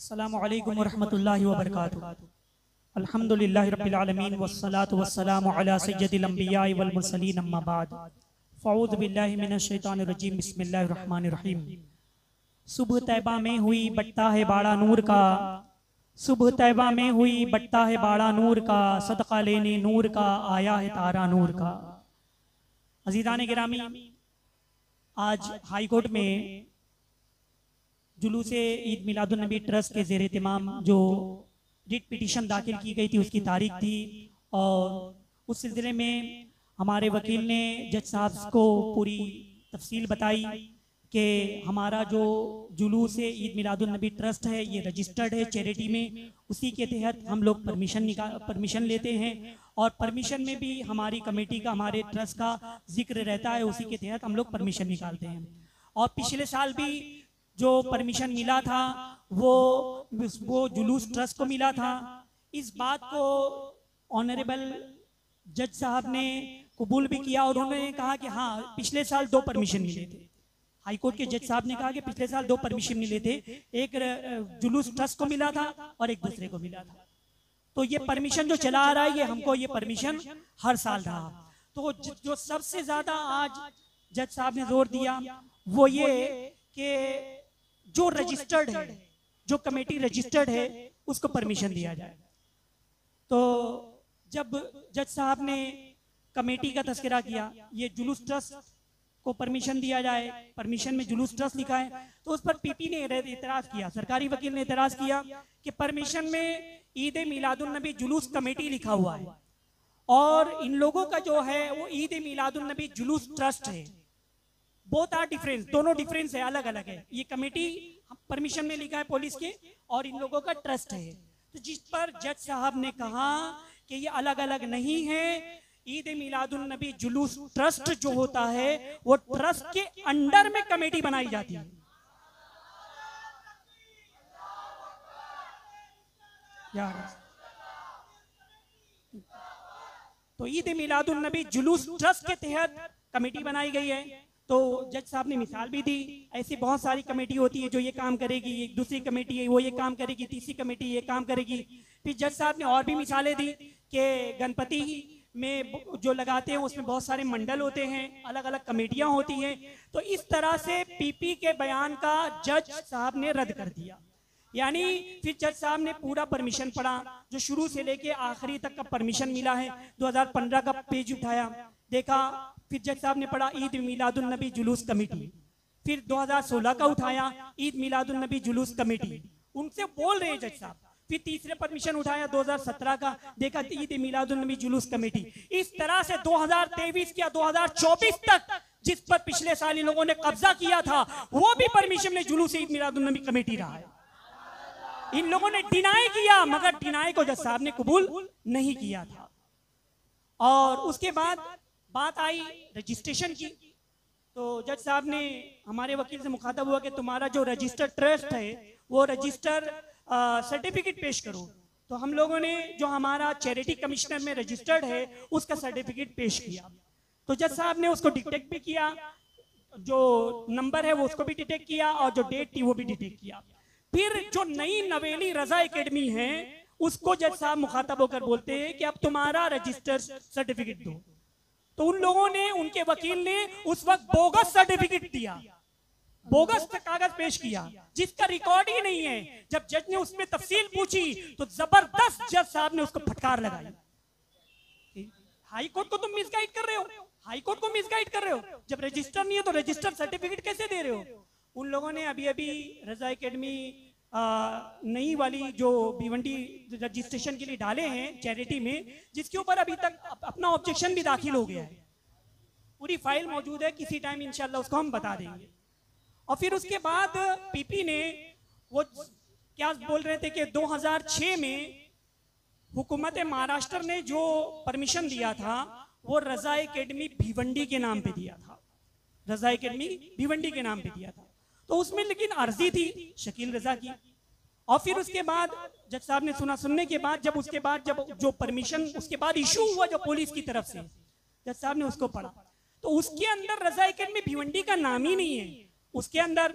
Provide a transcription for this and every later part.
अस्सलामु अलैकुम वरहमतुल्लाहि वबरकातुहू। अल्हम्दुलिल्लाहि रब्बिल आलमीन वस्सलातु वस्सलामु अला सय्यदिल अंबिया'i वल मुरसलीन अम्मा बाद। फ़अऊज़ु बिल्लाहि मिनश शैतानिर रजीम बिस्मिल्लाहिर रहमानिर रहीम। सुबह तैबा में हुई बट्टा है बाड़ा नूर का, सुबह तैबा में हुई बट्टा है बाड़ा नूर का, सदका लेने नूर का आया है तारा नूर का। अज़ीज़ान गिरामी, आज हाई कोर्ट में जुलूस ईद मिलादुन नबी ट्रस्ट के ज़ेर एहतमाम जो रिट पिटीशन दाखिल की गई थी उसकी तारीख थी, और उस सिलसिले में हमारे वकील ने जज साहब को पूरी तफसील बताई कि हमारा जो जुलूस ईद मिलादुन नबी ट्रस्ट है ये रजिस्टर्ड है चैरिटी में, उसी के तहत हम लोग परमिशन लेते हैं, और परमिशन में भी हमारी कमेटी का, हमारे ट्रस्ट का जिक्र रहता है, उसी के तहत हम लोग परमिशन निकालते हैं। और पिछले साल भी जो परमिशन मिला था वो जुलूस ट्रस्ट को मिला था। इस बात को ऑनरेबल जज साहब ने कबूल भी किया और उन्होंने कहा कि हाँ, पिछले साल 2 परमिशन मिले थे। हाई कोर्ट के जज साहब ने कहा कि पिछले साल 2 परमिशन मिले थे, एक जुलूस ट्रस्ट को मिला था और एक दूसरे को मिला था। तो ये परमिशन जो चला आ रहा है, ये हमको ये परमिशन हर साल रहा। तो जो सबसे ज्यादा आज जज साहब ने जोर दिया वो ये कि जो रजिस्टर्ड है, जो कमेटी रजिस्टर्ड है, उसको परमिशन दिया जाए। तो जब जज साहब ने कमेटी का तस्करा किया, ये जुलूस ट्रस्ट को परमिशन दिया जाए, परमिशन में जुलूस ट्रस्ट लिखा है, तो उस पर पीपी ने एतराज किया, सरकारी वकील ने एतराज किया कि परमिशन में ईद मिलादुन नबी जुलूस कमेटी लिखा हुआ है और इन लोगों का जो है वो ईद मिलादुन नबी जुलूस ट्रस्ट है। बोथ आर डिफरेंस, दोनों डिफरेंस है, अलग अलग है। ये कमेटी परमिशन में लिखा है पुलिस के और इन लोगों का ट्रस्ट है। तो जिस पर जज साहब ने कहा कि ये अलग अलग नहीं है, ईद मिलादुन नबी जुलूस ट्रस्ट जो होता है वो ट्रस्ट के अंडर में कमेटी बनाई जाती है। तो ईद मिलादुन नबी जुलूस ट्रस्ट के तहत कमेटी बनाई गई है। तो जज साहब ने मिसाल भी दी, ऐसी बहुत सारी कमेटी होती है जो ये काम करेगी, एक दूसरी कमेटी है वो ये काम करेगी, तीसरी कमेटी ये काम करेगी। फिर जज साहब ने और भी मिसालें दी कि गणपति में जो लगाते हैं उसमें बहुत सारे मंडल होते हैं, अलग अलग कमेटियां होती हैं। तो इस तरह से पीपी के बयान का जज साहब ने रद्द कर दिया। यानी फिर जज साहब ने पूरा परमिशन पढ़ा, जो शुरू से लेके आखिरी तक का परमिशन मिला है। 2015 का पेज उठाया, देखा, फिर जज साहब ने पढ़ा ईद मिलादुन नबी जुलूस कमेटी, फिर 2016 का उठाया ईद मिलादुन नबी जुलूस कमेटी, उनसे बोल रहे हैं जज साहब। फिर तीसरे परमिशन उठाया 2017 का, देखा ईद मिलादुन नबी जुलूस कमेटी। इस तरह से 2023 या 2024 तक जिस पर पिछले साल इन लोगों ने कब्जा किया था वो भी परमिशन में जुलूस ईद मिलादुन नबी कमेटी रहा है। इन लोगों ने डिनाई किया, मगर डिनाई को जज साहब ने कबूल नहीं किया था। और उसके बाद बात आई रजिस्ट्रेशन की, तो जज साहब ने हमारे वकील से मुखातब हुआ कि तुम्हारा जो रजिस्टर्ड ट्रस्ट है वो रजिस्टर सर्टिफिकेट पेश करो। तो हम लोगों ने जो हमारा चैरिटी कमिश्नर में रजिस्टर्ड है उसका सर्टिफिकेट पेश किया। तो जज साहब ने उसको डिटेक्ट भी किया, जो नंबर है वो उसको भी डिटेक्ट किया और जो डेट थी वो भी डिटेक्ट किया। फिर जो नई नवेली रजा एकेडमी है उसको जज साहब मुखातब होकर बोलते हैं कि अब तुम्हारा रजिस्टर सर्टिफिकेट दो। तो उन लोगों ने, उनके वकील ने उस वक्त बोगस सर्टिफिकेट दिया, बोगस कागज पेश किया जिसका रिकॉर्ड ही नहीं है। जब जज ने उसमें तफसील पूछी तो जबरदस्त जज साहब ने उसको फटकार लगाई। हाई कोर्ट को तुम मिसगाइड कर रहे हो, हाई कोर्ट को मिसगाइड कर रहे हो। जब रजिस्टर नहीं है तो रजिस्टर सर्टिफिकेट कैसे दे रहे हो? उन लोगों ने अभी अभी रजा एकेडमी नई वाली जो भिवंडी रजिस्ट्रेशन के लिए डाले हैं चैरिटी में, जिसके ऊपर अभी तक अपना ऑब्जेक्शन भी दाखिल हो गया है। पूरी फाइल मौजूद है, किसी टाइम इंशाल्लाह उसको हम बता देंगे। और फिर उसके बाद पीपी ने वो क्या बोल रहे थे कि 2006 में हुकूमत महाराष्ट्र ने जो परमिशन दिया था वो रजा एकेडमी भिवंडी के नाम पे दिया था, रजा एकेडमी भिवंडी के नाम पे दिया था। तो उसमें लेकिन अर्जी थी शकील रजा की। और फिर उसके बाद जज साहब ने सुनने के बाद, जब उसके बाद जब जो परमिशन उसके बाद इशू हुआ जो पुलिस की तरफ से, जज साहब ने उसको पढ़ा तो उसके अंदर रजा एकेडमी भिवंडी का नाम ही नहीं है, उसके अंदर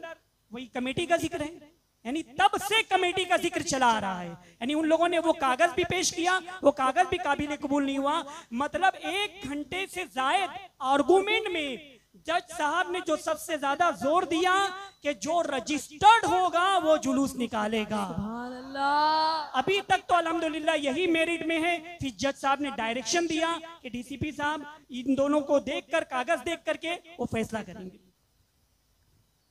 वही कमेटी का जिक्र है। यानी तब से कमेटी का जिक्र चला आ रहा है। यानी उन लोगों ने वो कागज भी पेश किया, वो कागज भी काबिल कबूल नहीं हुआ। मतलब 1 घंटे से जायद आर्गूमेंट में जज साहब ने जो सबसे ज्यादा जोर दिया कि जो रजिस्टर्ड होगा वो जुलूस निकालेगा। अभी तक तो अल्हम्दुलिल्लाह यही मेरिट में है। फिर जज साहब ने डायरेक्शन दिया कि डीसीपी साहब इन दोनों को देखकर, कागज देख करके वो फैसला करेंगे।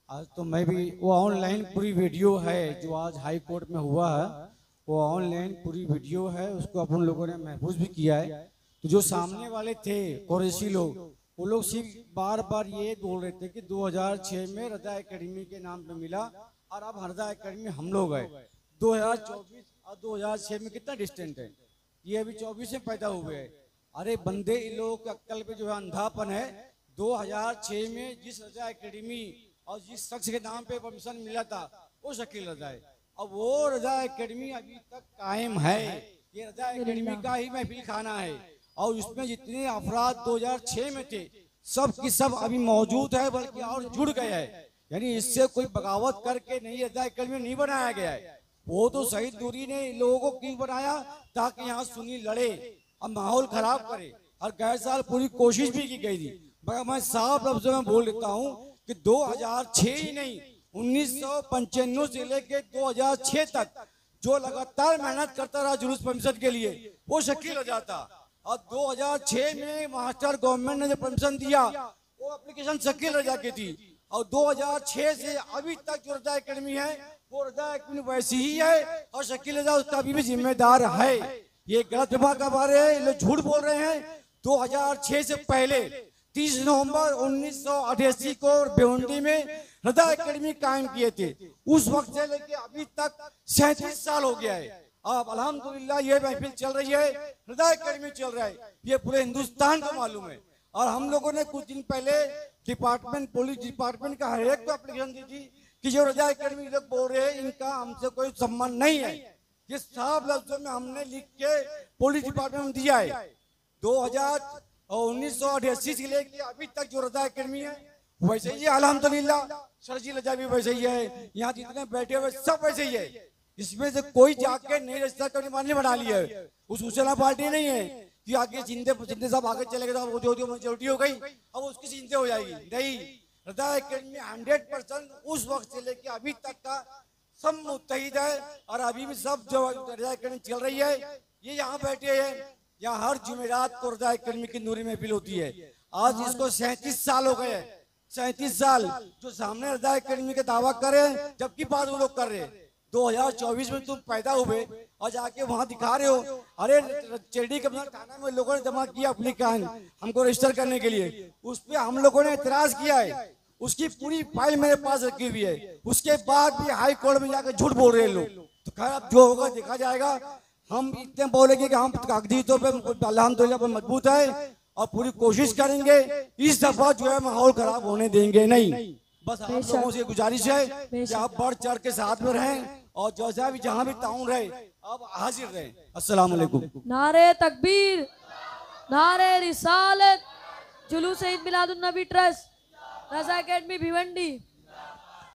आज तो मैं भी वो ऑनलाइन पूरी वीडियो है जो आज हाई कोर्ट में हुआ है, वो ऑनलाइन पूरी वीडियो है, उसको अपन लोगों ने महफूज भी किया है। तो जो सामने वाले थे कुरैशी लोग, वो लोग सिर्फ बार बार ये बोल रहे थे कि 2006 में रजा एकेडमी के नाम पे मिला और अब रजा एकेडमी हम लोग है। 2024 और 2006 में कितना डिस्टेंट है, ये अभी 24 में पैदा हुए हैं। अरे बंदे, इन लोगों के अक्ल पे जो है अंधापन है। 2006 में जिस रजा एकेडमी और जिस शख्स के नाम पे परमिशन मिला था वो शकील रजा है। अब वो रजा एकेडमी अभी तक कायम है। ये रजा एकेडमी का ही महफिल खाना है और उसमें जितने अफराद 2006 में थे सब की सब अभी मौजूद है, बल्कि और जुड़ गए हैं। यानी इससे कोई बगावत करके नहीं रजा एकेडमी नहीं बनाया गया है। वो तो शहीद नूरी ने लोगों को क्यों बनाया, ताकि यहाँ सुन्नी लड़े और माहौल खराब करे, और गए साल पूरी कोशिश भी की गई थी। मगर मैं साफ लफ्जों में बोल देता हूँ कि 2006 ही नहीं, 1995 से लेके 2006 तक जो लगातार मेहनत करता रहा जुलूस परमिशन के लिए, वो शकील रजा था। और 2006 में मास्टर गवर्नमेंट ने जो परमिशन दिया वो एप्लीकेशन शकील रजा की थी। और 2006 से अभी तक जो रजा एकेडमी है वो रजा एकेडमी वैसी ही है और शकील रजा उसका अभी भी जिम्मेदार है। ये गलत विभाग का बारे है, लोग झूठ बोल रहे हैं। 2006 से पहले 30 नवंबर 1988 को भिवंडी में रजा एकेडमी कायम किए थे। उस वक्त से लेके अभी तक 37 साल हो गया है। अब अल्हम्दुलिल्लाह ये महफिल चल रही है, रजा एकेडमी चल रहा है, ये पूरे हिंदुस्तान को मालूम है। और हम लोगों ने कुछ दिन पहले डिपार्टमेंट, पुलिस डिपार्टमेंट का हर एक को एप्लीकेशन दी थी कि जो रजा एकेडमी लोग बोल रहे हैं इनका हमसे कोई संबंध नहीं है। ये साफ लफ्जों में हमने लिख के पुलिस डिपार्टमेंट में दिया है। 1988 से लेके अभी तक जो रजा एकेडमी है वैसे ही है अल्हम्दुलिल्लाह। सरजी रजा भी वैसे ही है, यहाँ जितने बैठे हुए सब वैसे ही है। इसमें से कोई जाके नई रजिस्टर करने बना लिया है, उस सूचना पार्टी नहीं है कि आगे जिंदे सब आगे चले गए तो जो मेजोरिटी हो गई अब उसकी चिंता हो जाएगी। नहीं, रजा एकेडमी 100% उस वक्त से लेके अभी तक का सब मुत्तहिद है और अभी भी सब जो रजा एकेडमी चल रही है। ये यहाँ बैठे हैं, यहाँ हर जुमेरात को रजा एकेडमी की नूरी महफिल होती है। आज इसको 37 साल हो गए, 37 साल जो सामने रजा एकेडमी के दावा करे जबकि बात वो लोग कर रहे हैं। 2024 में तुम पैदा हुए और जाके वहां दिखा रहे हो, अरे चेडी के थाना में लोगों ने जमा किया एप्लीकेशन हमको रजिस्टर करने के लिए, उस पर हम लोगों ने एतराज किया है, उसकी पूरी फाइल मेरे पास रखी हुई है। उसके बाद भी हाई कोर्ट में जाकर झूठ बोल रहे लोग। तो खैर अब जो होगा देखा जाएगा। हम इतने बोलेंगे कि हम कागजी तौर पर अल्हम्दुलिल्लाह मजबूत है और पूरी कोशिश करेंगे, इस दफा जो है माहौल खराब होने देंगे नहीं। बस आप लोगों से गुजारिश है कि आप बढ़ चढ़ के साथ में रहें और जैसा भी जहाँ भी ताउन रहे आप हाजिर रहें। अस्सलाम वालेकुम। नारे तकबीर, नारे रिसालत, जुलूस ईद मिलादुन नबी ट्रस्ट, रजा एकेडमी भिवंडी।